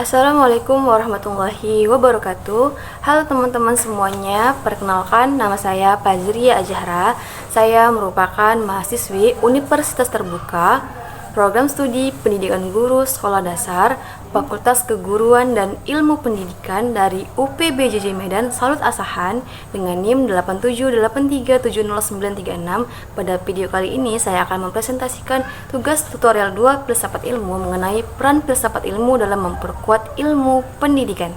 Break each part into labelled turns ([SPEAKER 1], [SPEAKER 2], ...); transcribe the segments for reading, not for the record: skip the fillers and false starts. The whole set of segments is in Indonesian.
[SPEAKER 1] Assalamualaikum warahmatullahi wabarakatuh. Halo teman-teman semuanya, perkenalkan nama saya Fajria Azahra. Saya merupakan mahasiswi Universitas Terbuka, Program Studi Pendidikan Guru Sekolah Dasar, Fakultas Keguruan dan Ilmu Pendidikan dari UPBJJ Medan Salut Asahan dengan NIM 8783700936. Pada video kali ini saya akan mempresentasikan tugas tutorial 2 filsafat ilmu mengenai peran filsafat ilmu dalam memperkuat ilmu pendidikan.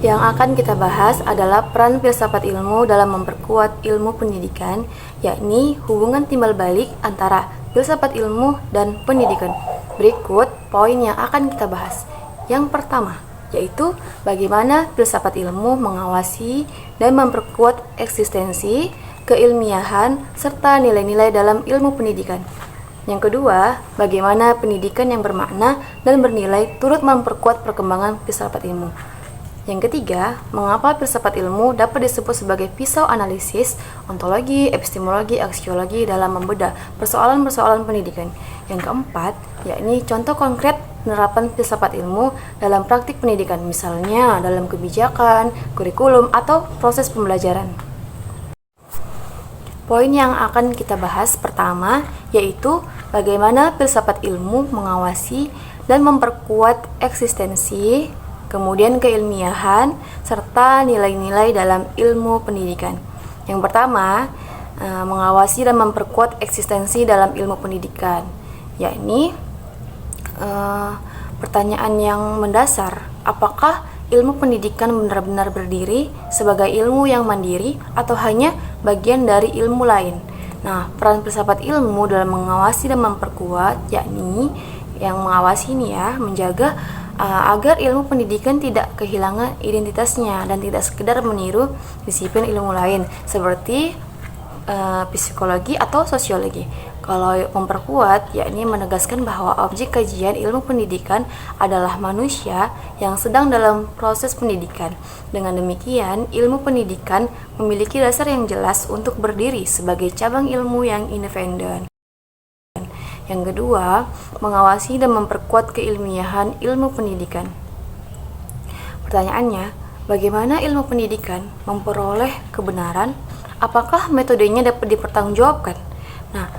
[SPEAKER 1] Yang akan kita bahas adalah peran filsafat ilmu dalam memperkuat ilmu pendidikan, yakni hubungan timbal balik antara filsafat ilmu dan pendidikan. Berikut poin yang akan kita bahas. Yang pertama, yaitu bagaimana filsafat ilmu mengawasi dan memperkuat eksistensi, keilmiahan, serta nilai-nilai dalam ilmu pendidikan. Yang kedua, bagaimana pendidikan yang bermakna dan bernilai turut memperkuat perkembangan filsafat ilmu. Yang ketiga, mengapa filsafat ilmu dapat disebut sebagai pisau analisis, ontologi, epistemologi, aksiologi dalam membedah persoalan-persoalan pendidikan. Yang keempat, yakni contoh konkret penerapan filsafat ilmu dalam praktik pendidikan, misalnya dalam kebijakan, kurikulum, atau proses pembelajaran. Poin yang akan kita bahas pertama, yaitu bagaimana filsafat ilmu mengawasi dan memperkuat eksistensi, kemudian keilmiahan, serta nilai-nilai dalam ilmu pendidikan. Yang pertama, mengawasi dan memperkuat eksistensi dalam ilmu pendidikan, yakni pertanyaan yang mendasar, apakah ilmu pendidikan benar-benar berdiri sebagai ilmu yang mandiri atau hanya bagian dari ilmu lain? Nah, peran filsafat ilmu dalam mengawasi dan memperkuat, yakni yang mengawasi ini ya, menjaga agar ilmu pendidikan tidak kehilangan identitasnya dan tidak sekedar meniru disiplin ilmu lain seperti psikologi atau sosiologi. Kalau memperkuat, yakni menegaskan bahwa objek kajian ilmu pendidikan adalah manusia yang sedang dalam proses pendidikan. Dengan demikian, ilmu pendidikan memiliki dasar yang jelas untuk berdiri sebagai cabang ilmu yang independen. Yang kedua, mengawasi dan memperkuat keilmiahan ilmu pendidikan. Pertanyaannya, bagaimana ilmu pendidikan memperoleh kebenaran? Apakah metodenya dapat dipertanggungjawabkan? Nah,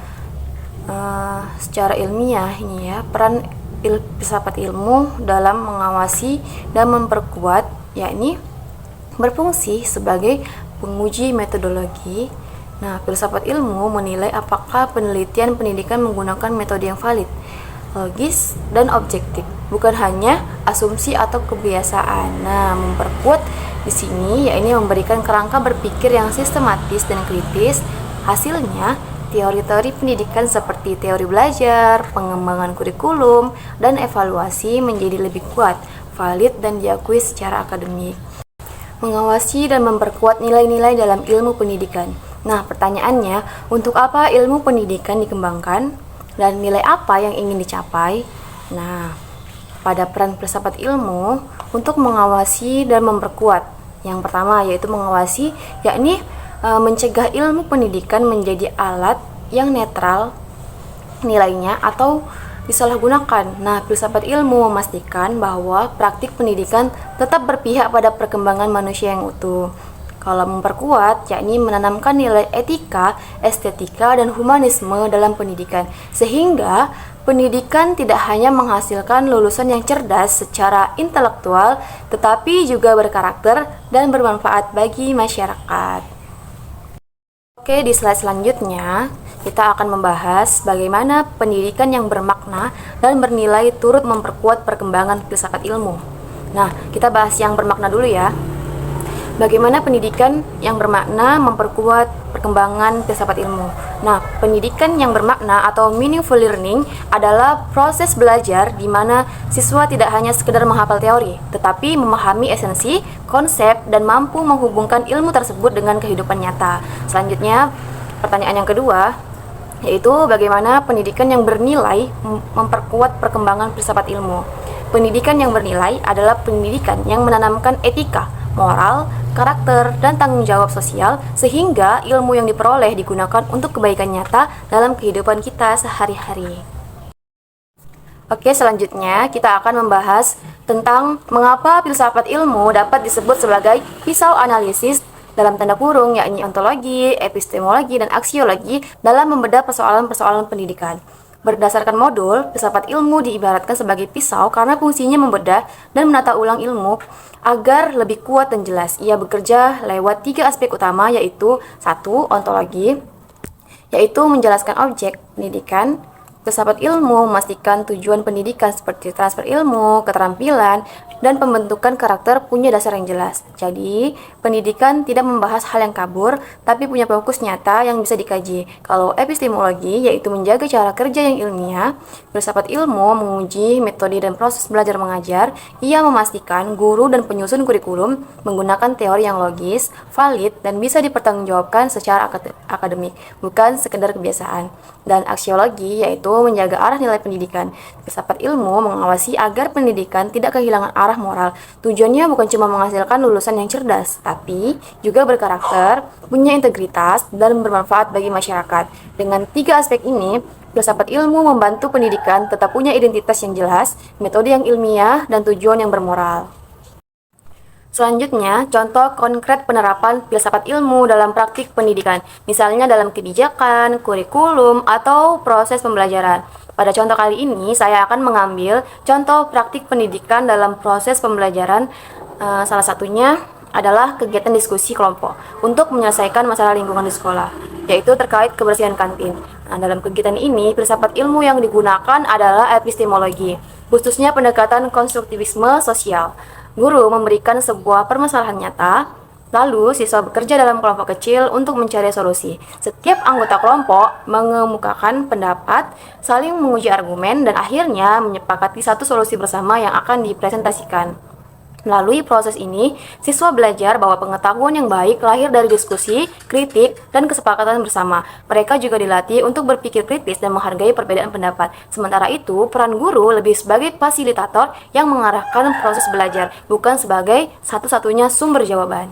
[SPEAKER 1] secara ilmiah ini ya, peran filsafat ilmu dalam mengawasi dan memperkuat, yakni berfungsi sebagai penguji metodologi. Nah, filsafat ilmu menilai apakah penelitian pendidikan menggunakan metode yang valid, logis, dan objektif, bukan hanya asumsi atau kebiasaan. Nah, memperkuat di sini yakni memberikan kerangka berpikir yang sistematis dan kritis. Hasilnya, teori-teori pendidikan seperti teori belajar, pengembangan kurikulum, dan evaluasi menjadi lebih kuat, valid, dan diakui secara akademik. Mengawasi dan memperkuat nilai-nilai dalam ilmu pendidikan. Nah, pertanyaannya, untuk apa ilmu pendidikan dikembangkan dan nilai apa yang ingin dicapai? Nah, pada peran filsafat ilmu untuk mengawasi dan memperkuat. Yang pertama yaitu mengawasi, yakni mencegah ilmu pendidikan menjadi alat yang netral nilainya atau disalahgunakan. Nah, filsafat ilmu memastikan bahwa praktik pendidikan tetap berpihak pada perkembangan manusia yang utuh. Kalau memperkuat, yakni menanamkan nilai etika, estetika, dan humanisme dalam pendidikan, sehingga pendidikan tidak hanya menghasilkan lulusan yang cerdas secara intelektual, tetapi juga berkarakter dan bermanfaat bagi masyarakat. Oke, di slide selanjutnya, kita akan membahas bagaimana pendidikan yang bermakna dan bernilai turut memperkuat perkembangan filsafat ilmu. Nah, kita bahas yang bermakna dulu ya. Bagaimana pendidikan yang bermakna memperkuat perkembangan filsafat ilmu? Nah, pendidikan yang bermakna atau meaningful learning adalah proses belajar di mana siswa tidak hanya sekedar menghafal teori, tetapi memahami esensi, konsep, dan mampu menghubungkan ilmu tersebut dengan kehidupan nyata. Selanjutnya, pertanyaan yang kedua, yaitu bagaimana pendidikan yang bernilai memperkuat perkembangan filsafat ilmu. Pendidikan yang bernilai adalah pendidikan yang menanamkan etika, moral, karakter, dan tanggung jawab sosial sehingga ilmu yang diperoleh digunakan untuk kebaikan nyata dalam kehidupan kita sehari-hari. Oke, selanjutnya kita akan membahas tentang mengapa filsafat ilmu dapat disebut sebagai pisau analisis dalam tanda kurung, yakni ontologi, epistemologi, dan aksiologi dalam membedah persoalan-persoalan pendidikan. Berdasarkan modul, filsafat ilmu diibaratkan sebagai pisau karena fungsinya membedah dan menata ulang ilmu agar lebih kuat dan jelas. Ia bekerja lewat 3 aspek utama, yaitu 1. Ontologi, yaitu menjelaskan objek pendidikan. Filsafat ilmu memastikan tujuan pendidikan seperti transfer ilmu, keterampilan, dan pembentukan karakter punya dasar yang jelas. Jadi, pendidikan tidak membahas hal yang kabur, tapi punya fokus nyata yang bisa dikaji. Kalau epistemologi, yaitu menjaga cara kerja yang ilmiah, filsafat ilmu menguji metode dan proses belajar mengajar. Ia memastikan guru dan penyusun kurikulum menggunakan teori yang logis, valid, dan bisa dipertanggungjawabkan secara akademik, bukan sekedar kebiasaan. Dan aksiologi, yaitu menjaga arah nilai pendidikan. Filsafat ilmu mengawasi agar pendidikan tidak kehilangan arah moral. Tujuannya bukan cuma menghasilkan lulusan yang cerdas, tapi juga berkarakter, punya integritas, dan bermanfaat bagi masyarakat. Dengan 3 aspek ini, filsafat ilmu membantu pendidikan tetap punya identitas yang jelas, metode yang ilmiah, dan tujuan yang bermoral. Selanjutnya, contoh konkret penerapan filsafat ilmu dalam praktik pendidikan, misalnya dalam kebijakan, kurikulum, atau proses pembelajaran. Pada contoh kali ini, saya akan mengambil contoh praktik pendidikan dalam proses pembelajaran. Salah satunya adalah kegiatan diskusi kelompok untuk menyelesaikan masalah lingkungan di sekolah, yaitu terkait kebersihan kantin. Nah, dalam kegiatan ini, filsafat ilmu yang digunakan adalah epistemologi, khususnya pendekatan konstruktivisme sosial. Guru memberikan sebuah permasalahan nyata, lalu siswa bekerja dalam kelompok kecil untuk mencari solusi. Setiap anggota kelompok mengemukakan pendapat, saling menguji argumen, dan akhirnya menyepakati satu solusi bersama yang akan dipresentasikan. Melalui proses ini, siswa belajar bahwa pengetahuan yang baik lahir dari diskusi, kritik, dan kesepakatan bersama. Mereka juga dilatih untuk berpikir kritis dan menghargai perbedaan pendapat. Sementara itu, peran guru lebih sebagai fasilitator yang mengarahkan proses belajar, bukan sebagai satu-satunya sumber jawaban.